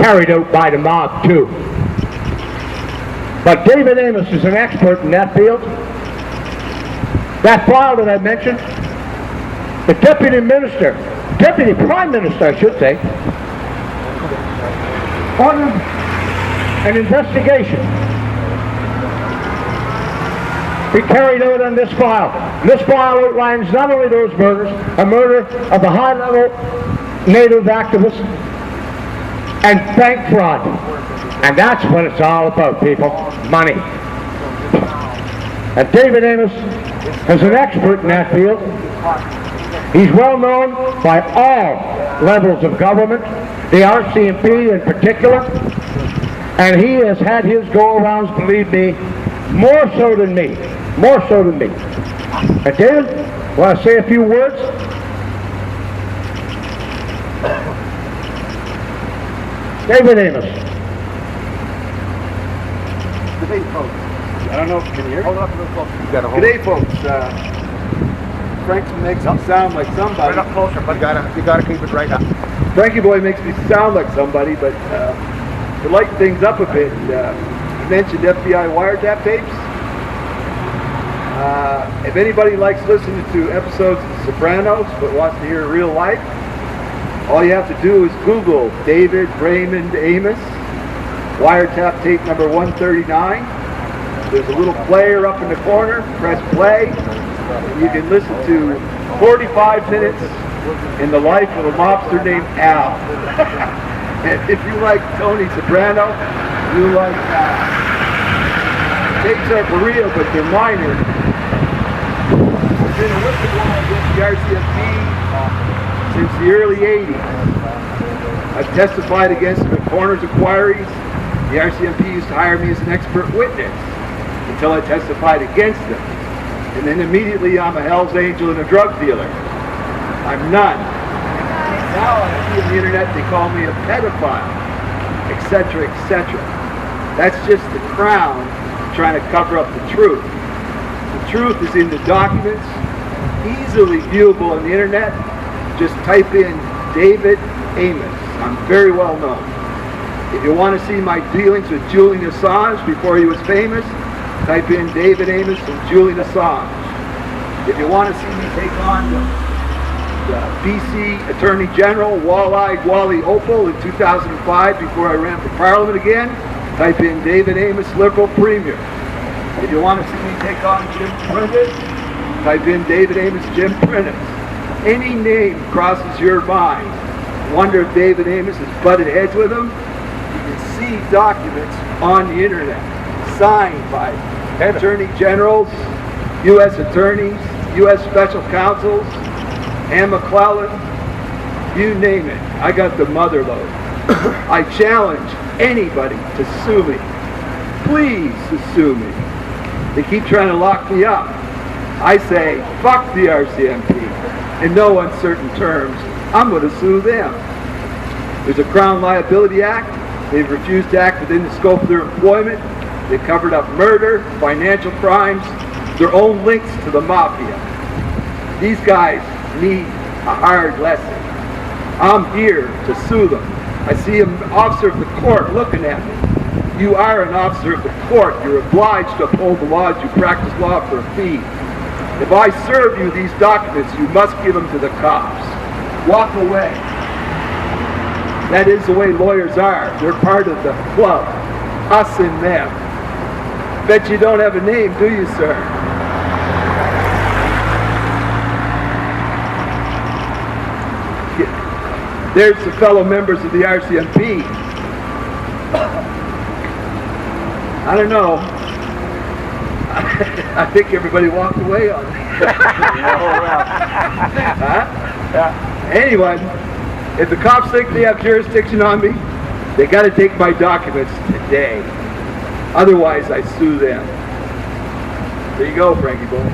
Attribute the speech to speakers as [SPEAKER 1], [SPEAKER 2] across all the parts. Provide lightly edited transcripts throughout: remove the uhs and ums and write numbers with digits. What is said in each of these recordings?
[SPEAKER 1] carried out by the mob too. But David Amos is an expert in that field. That file that I mentioned, the deputy prime minister I should say, ordered an investigation be carried out on this file. This file outlines not only those murders, a murder of a high-level Native activist and bank fraud. And that's what it's all about, people. Money. And David Amos is an expert in that field. He's well known by all levels of government, the RCMP in particular, and he has had his go-arounds, believe me, more so than me. More so than me. And David, want to say a few words? David Amos.
[SPEAKER 2] Good day, folks. I don't know if you can hear. Hold it up a little closer.
[SPEAKER 3] Good
[SPEAKER 2] day, folks. Frank makes me sound like somebody.
[SPEAKER 3] Right up closer, but you gotta keep it right up.
[SPEAKER 2] Frankie Boy makes me sound like somebody, but to lighten things up a bit, he mentioned FBI wiretap tapes. If anybody likes listening to episodes of The Sopranos but wants to hear real life, all you have to do is Google David Raymond Amos, wiretap tape number 139. There's a little player up in the corner, press play, and you can listen to 45 minutes in the life of a mobster named Al. And if you like Tony Soprano, you like tapes are for real, but they're minor. I've been a whistleblower against the RCMP since the early 80s. I've testified against them at coroner's inquiries. The RCMP used to hire me as an expert witness until I testified against them. And then immediately I'm a Hell's Angel and a drug dealer. I'm none. Now I see on the internet they call me a pedophile, etc., etc. That's just the Crown trying to cover up the truth. The truth is in the documents, easily viewable on the internet. Just type in David Amos. I'm very well known. If you want to see my dealings with Julian Assange before he was famous, type in David Amos and Julian Assange. If you want to see me take on the BC Attorney General, Wall-Eyed Wally Opal in 2005 before I ran for Parliament again, type in David Amos, Liberal Premier. If you want to see me take on Jim Prentice, type in David Amos, Jim Prentice. Any name crosses your mind. Wonder if David Amos has butted heads with him? You can see documents on the internet signed by Attorney Generals, U.S. Attorneys, U.S. Special Counsels, Anne McClellan, you name it. I got the mother load. I challenge anybody to sue me. Please to sue me. They keep trying to lock me up. I say, fuck the RCMP. In no uncertain terms, I'm going to sue them. There's a Crown Liability Act. They've refused to act within the scope of their employment. They've covered up murder, financial crimes, their own links to the mafia. These guys need a hard lesson. I'm here to sue them. I see an officer of the court looking at me. You are an officer of the court. You're obliged to uphold the laws. You practice law for a fee. If I serve you these documents, you must give them to the cops. Walk away. That is the way lawyers are. They're part of the club. Us and them. Bet you don't have a name, do you, sir? There's the fellow members of the RCMP. I don't know. I think everybody walked away on me. Huh? Anyway, if the cops think they have jurisdiction on me, they got to take my documents today. Otherwise, I sue them. There you go, Frankie Boy.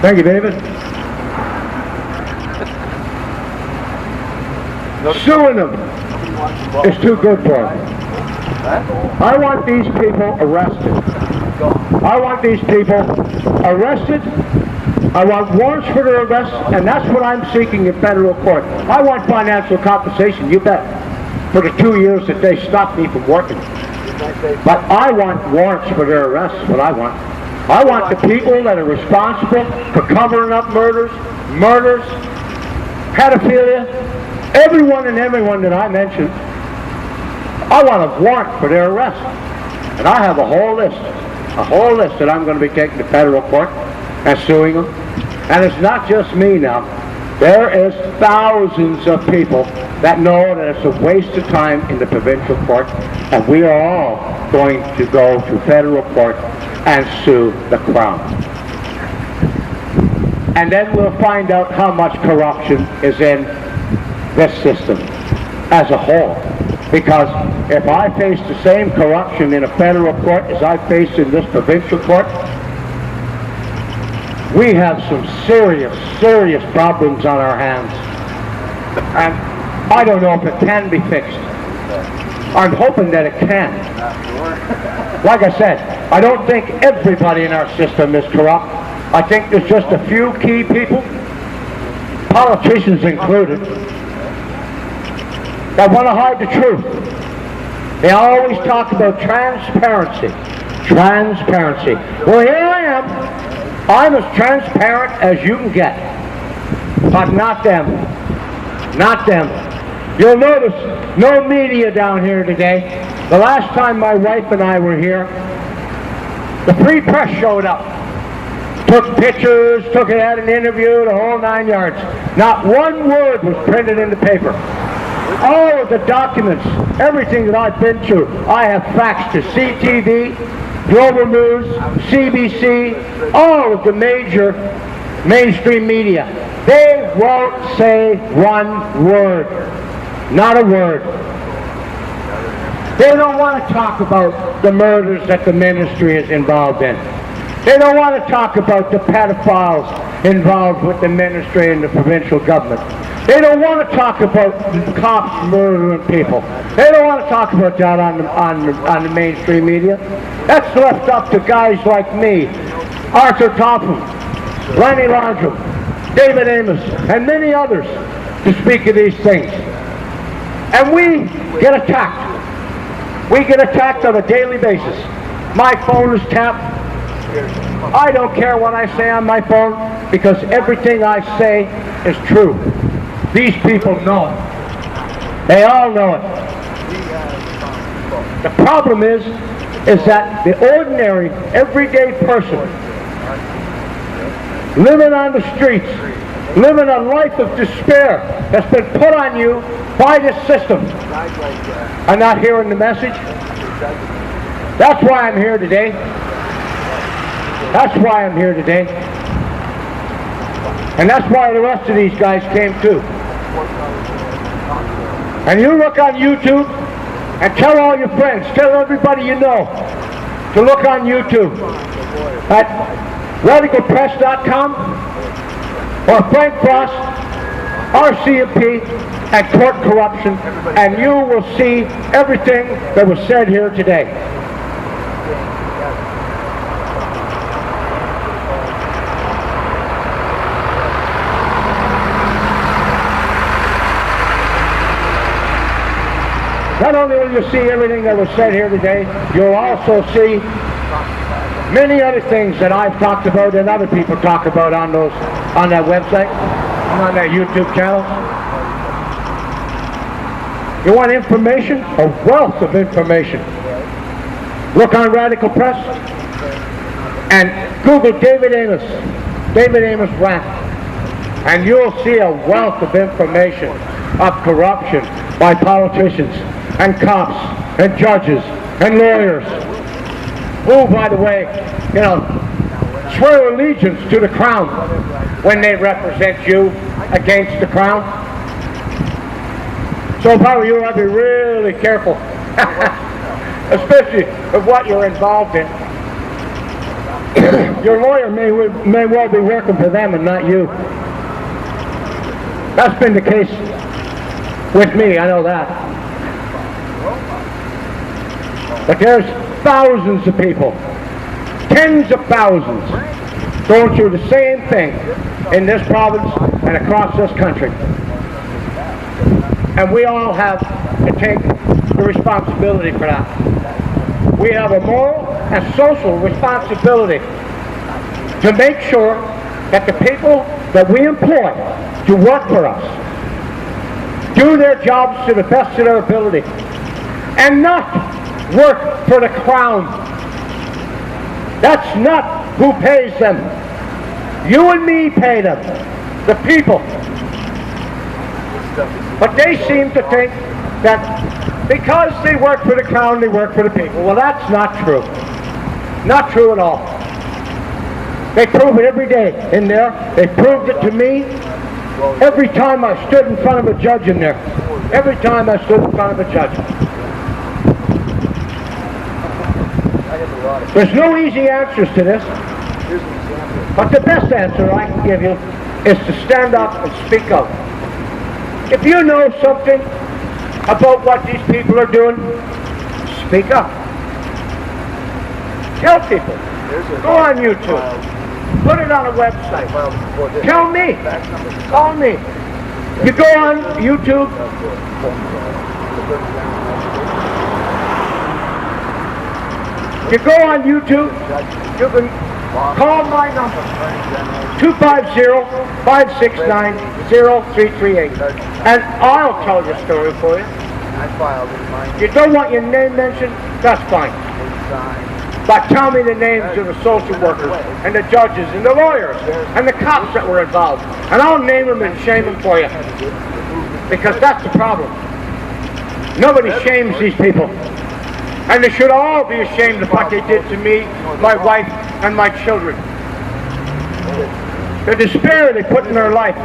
[SPEAKER 1] Thank you, David. Suing them is too good for them. I want these people arrested. I want these people arrested I want warrants for their arrest, and that's what I'm seeking in federal court. I want financial compensation, you bet, for the 2 years that they stopped me from working. But I want warrants for their arrests, is what I want. I want the people that are responsible for covering up murders, pedophilia, everyone that I mentioned. I want a warrant for their arrest. And I have a whole list that I'm going to be taking to federal court and suing them. And it's not just me now. There is thousands of people that know that it's a waste of time in the provincial court, and we are all going to go to federal court and sue the Crown. And then we'll find out how much corruption is in this system as a whole. Because if I face the same corruption in a federal court as I face in this provincial court, we have some serious problems on our hands. And I don't know if it can be fixed. I'm hoping that it can. Like I said, I don't think everybody in our system is corrupt. I think there's just a few key people, politicians included, that want to hide the truth. They always talk about transparency. Well, here I am. I'm as transparent as you can get. But not them. You'll notice no media down here today. The last time my wife and I were here, the Free Press showed up. Took pictures, took it at an interview, the whole 9 yards. Not one word was printed in the paper. All of the documents, everything that I've been through, I have faxed to CTV, Global News, CBC, all of the major mainstream media. They won't say one word. Not a word. They don't want to talk about the murders that the ministry is involved in. They don't want to talk about the pedophiles involved with the ministry and the provincial government. They don't want to talk about cops murdering people. They don't want to talk about that on the mainstream media. That's left up to guys like me, Arthur Topham, Lenny Landrum, David Amos, and many others to speak of these things. And we get attacked. We get attacked on a daily basis. My phone is tapped. I don't care what I say on my phone because everything I say is true. These people know it. They all know it. The problem is that the ordinary, everyday person living on the streets, living a life of despair that's been put on you by this system, are not hearing the message. That's why I'm here today. And that's why the rest of these guys came too. And you look on YouTube and tell all your friends, tell everybody you know to look on YouTube at radicalpress.com or Frank Frost, RCMP, and court corruption, and you will see everything that was said here today. Not only will you see everything that was said here today, you'll also see many other things that I've talked about and other people talk about on that website and on that YouTube channel. You want information? A wealth of information. Look on Radical Press and Google David Amos rant, and you'll see a wealth of information of corruption by politicians and cops and judges and lawyers who, by the way, swear allegiance to the Crown when they represent you against the Crown. So if I were you, I'd be really careful, especially of what you're involved in. Your lawyer may well be working for them and not you. That's been the case with me, I know that. But there's thousands of people, tens of thousands, going through the same thing in this province and across this country. And we all have to take the responsibility for that. We have a moral and social responsibility to make sure that the people that we employ to work for us do their jobs to the best of their ability and not work for the crown. That's not who pays them. You and me pay them, the people. But they seem to think that because they work for the crown, they work for the people. Well, that's not true. Not true at all. They prove it every day in there. They proved it to me every time I stood in front of a judge in there. Every time I stood in front of a judge. There's no easy answers to this. But the best answer I can give you is to stand up and speak out. If you know something about what these people are doing, speak up. Tell people. Go on YouTube. Put it on a website. Tell me. Call me. You go on YouTube. You go on YouTube. You can call my number. 250-569-0338. And I'll tell your story for you. You don't want your name mentioned? That's fine. But tell me the names of the social workers and the judges and the lawyers and the cops that were involved. And I'll name them and shame them for you. Because that's the problem. Nobody shames these people. And they should all be ashamed of what they did to me, my wife, and my children. The despair they put in her life.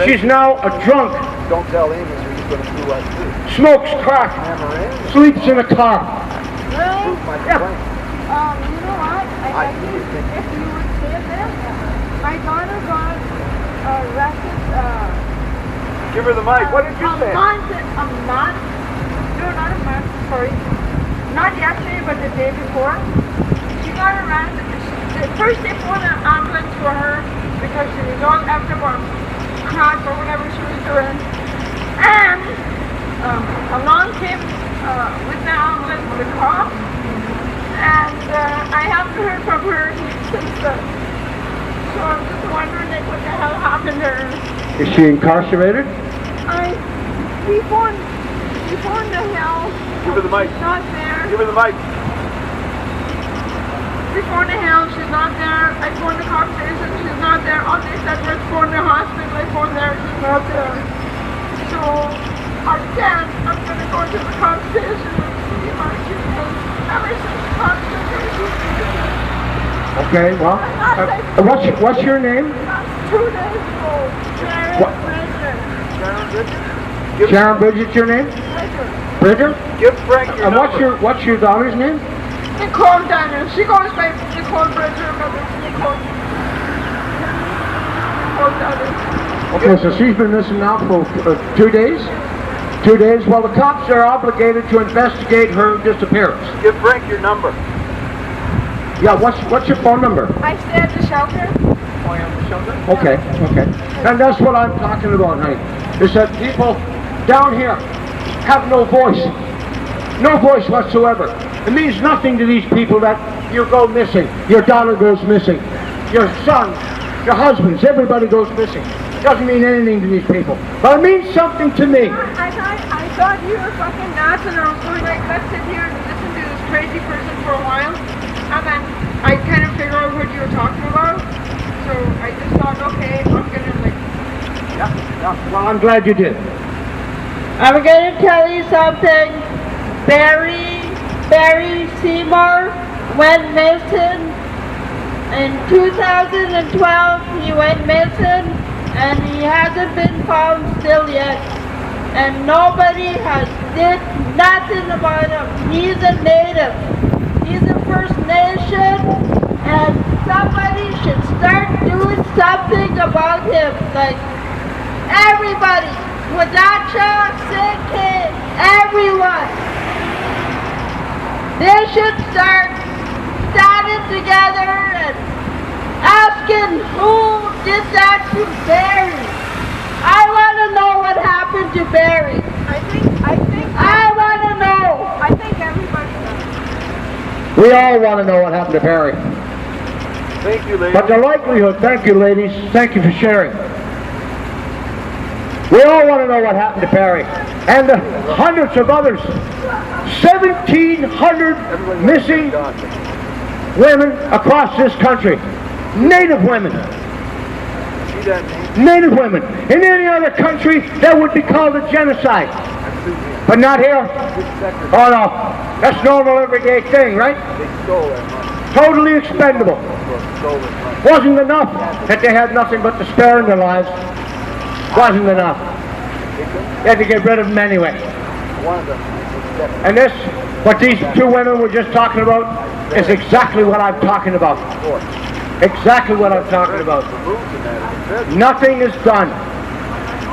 [SPEAKER 1] She's now a drunk.
[SPEAKER 3] Don't tell Amos or he's going to screw us too.
[SPEAKER 1] Smokes crack. Sleeps in a car.
[SPEAKER 4] Really?
[SPEAKER 1] Yeah.
[SPEAKER 4] You know what? I think if you would say this, my daughter got arrested.
[SPEAKER 2] Give her the mic. What did you say?
[SPEAKER 4] A month. No, not a month. Sorry. Not yesterday, but the day before. She got arrested. First they phoned an ambulance for her because she was all after crack or whatever she was doing. And along came with the ambulance with a cop. And I haven't heard from her since then. So I'm just wondering what the hell happened to her.
[SPEAKER 1] Is she incarcerated?
[SPEAKER 4] We phoned the hell.
[SPEAKER 2] Give her the mic.
[SPEAKER 4] She's not there.
[SPEAKER 2] Give her the mic.
[SPEAKER 4] We phoned the hell. She's not there. I phoned the cop station. She's not there. All they said was phone the hospital. I phoned there. She's not there. So I can't. I'm going to go to the cop station and see how she is. Ever since the cop station.
[SPEAKER 1] Okay, well, what's your name?
[SPEAKER 4] That's 2 days ago.
[SPEAKER 1] What? Sharon Bridget, your name? Bridget?
[SPEAKER 2] Give Frank your
[SPEAKER 1] And
[SPEAKER 2] number.
[SPEAKER 1] what's your daughter's name?
[SPEAKER 4] Nicole Daniel. She goes by Nicole Bridger, but it's Nicole Daniel.
[SPEAKER 1] Okay, so she's been missing now for 2 days? 2 days? Well, the cops are obligated to investigate her disappearance.
[SPEAKER 2] Give Frank your number.
[SPEAKER 1] Yeah, what's your phone number?
[SPEAKER 4] I stay at the shelter.
[SPEAKER 1] Okay. And that's what I'm talking about, honey. Is that people down here have no voice. No voice whatsoever. It means nothing to these people that you go missing. Your daughter goes missing. Your sons, your husbands, everybody goes missing. Doesn't mean anything to these people. But it means something to me.
[SPEAKER 4] I thought you were fucking nuts, and I was going like, let's sit here and listen to this crazy person for a while. And then I kind of figured out what you were talking about. So I just thought, okay, I'm gonna like...
[SPEAKER 1] Yeah. Well, I'm glad you did.
[SPEAKER 4] I'm gonna tell you something. Barry Seymour went missing. In 2012, he went missing, and he hasn't been found still yet. And nobody has did nothing about him. He's a native. He's a First Nation, and somebody should start doing something about him. Like everybody, Wadacha, Sinke, everyone. They should start standing together asking who did that to Barry. I want to know what happened to Barry. I want to know.
[SPEAKER 5] I think everybody does.
[SPEAKER 1] We all want to know what happened to Barry.
[SPEAKER 2] Thank you, ladies.
[SPEAKER 1] But the likelihood, thank you ladies, thank you for sharing. We all want to know what happened to Barry. And the hundreds of others. 1,700 missing women across this country. Native women.
[SPEAKER 2] See that name?
[SPEAKER 1] Native women. In any other country, that would be called a genocide. But not here. Oh no. That's normal everyday thing, right?
[SPEAKER 2] They stole that money.
[SPEAKER 1] Totally expendable.
[SPEAKER 2] Stole that money.
[SPEAKER 1] Wasn't enough that they had nothing but despair in their lives. Wasn't enough. They had to get rid of them anyway.
[SPEAKER 2] One of them was dead.
[SPEAKER 1] And this, what these two women were just talking about, is exactly what I'm talking about. Exactly what I'm talking about.
[SPEAKER 2] Removed in that. It
[SPEAKER 1] Nothing is done.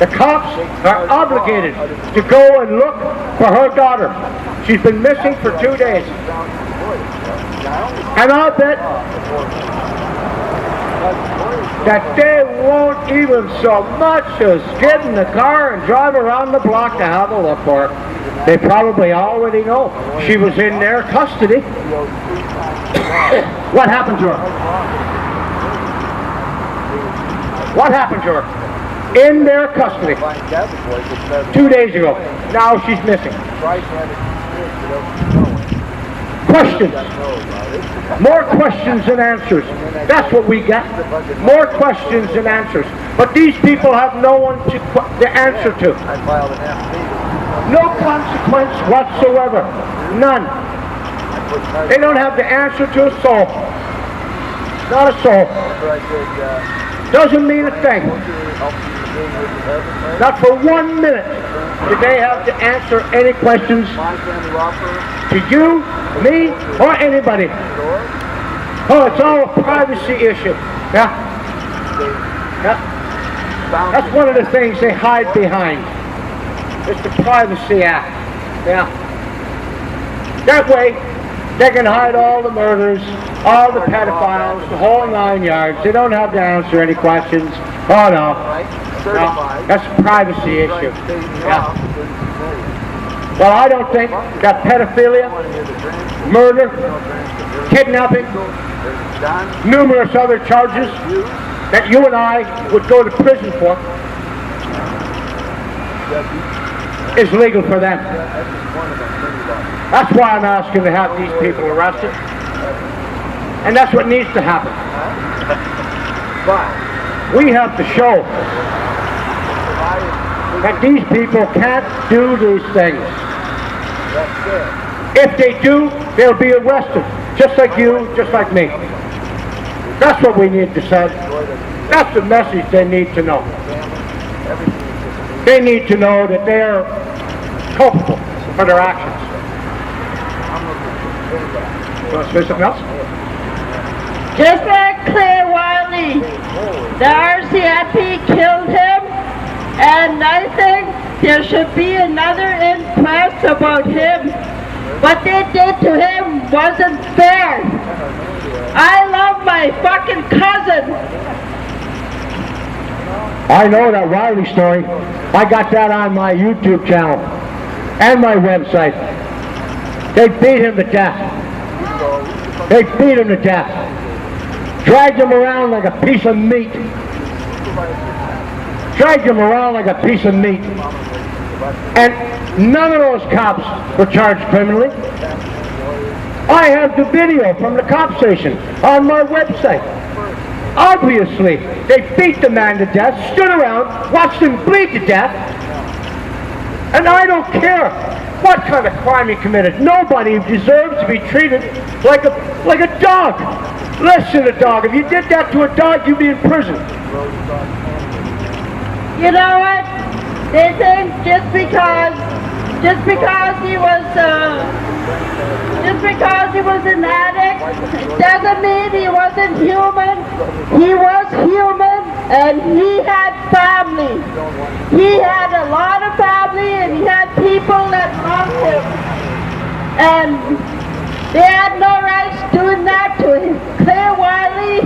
[SPEAKER 1] The cops are obligated to go and look for her daughter. She's been missing for 2 days. And I'll bet that they won't even so much as get in the car and drive around the block to have a look for her. They probably already know she was in their custody. What happened to her? What happened to her? In their custody 2 days ago. Now she's missing. Questions. More questions than answers. That's what we get. More questions than answers. But these people have no one to answer to.
[SPEAKER 2] I filed an affidavit.
[SPEAKER 1] No consequence whatsoever. None. They don't have the answer to a soul. Not a soul.
[SPEAKER 2] After I said,
[SPEAKER 1] Doesn't mean a thing. Not for 1 minute did they have to answer any questions
[SPEAKER 2] my family law firm,
[SPEAKER 1] to you, me, or anybody. Oh, it's all a privacy issue. Yeah. Yeah.
[SPEAKER 2] found
[SPEAKER 1] That's one of the things they hide behind. It's the Privacy Act. Yeah. That way, they can hide all the murders, all the pedophiles, the whole 9 yards. They don't have to answer any questions. Oh no.
[SPEAKER 2] right,
[SPEAKER 1] No,
[SPEAKER 2] certified.
[SPEAKER 1] that's a privacy issue.
[SPEAKER 2] Right, state
[SPEAKER 1] Yeah.
[SPEAKER 2] law, 30
[SPEAKER 1] Well, I don't think that pedophilia, murder, kidnapping,
[SPEAKER 2] done,
[SPEAKER 1] numerous other charges
[SPEAKER 2] used,
[SPEAKER 1] that you and I would go to prison for is legal for them.
[SPEAKER 2] that's just one of them, 30 laws.
[SPEAKER 1] That's why I'm asking to have these people arrested. And that's what needs to happen.
[SPEAKER 2] But,
[SPEAKER 1] We have to show
[SPEAKER 2] provided,
[SPEAKER 1] that these people can't do these things.
[SPEAKER 2] that's it.
[SPEAKER 1] If they do, they'll be arrested. Just like you, just like me. That's what we need to send. That's the message they need to know.
[SPEAKER 2] Everything is just,
[SPEAKER 1] They need to know that they're culpable for their actions.
[SPEAKER 2] I'm looking for that.
[SPEAKER 1] You want to say something else?
[SPEAKER 4] Just like Claire Wiley, the RCMP killed him, and I think there should be another inquest about him. What they did to him wasn't fair. I love my fucking cousin.
[SPEAKER 1] I know that Riley story. I got that on my YouTube channel and my website. They beat him to death. They beat him to death. Dragged him around like a piece of meat. Dragged him around like a piece of meat. And none of those cops were charged criminally. I have the video from the cop station on my website. Obviously, they beat the man to death, stood around, watched him bleed to death, and I don't care what kind of crime he committed. Nobody deserves to be treated like a dog. Less than a dog. If you did that to a dog, you'd be in prison.
[SPEAKER 4] You know what? They think just because he was an addict, doesn't mean he wasn't human. He was human, and he had family. He had a lot of family, and he had people that loved him. And they had no rights doing that to him. Claire Wiley,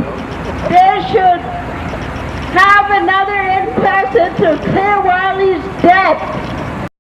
[SPEAKER 4] they should have another inquest into Clear Wiley's death.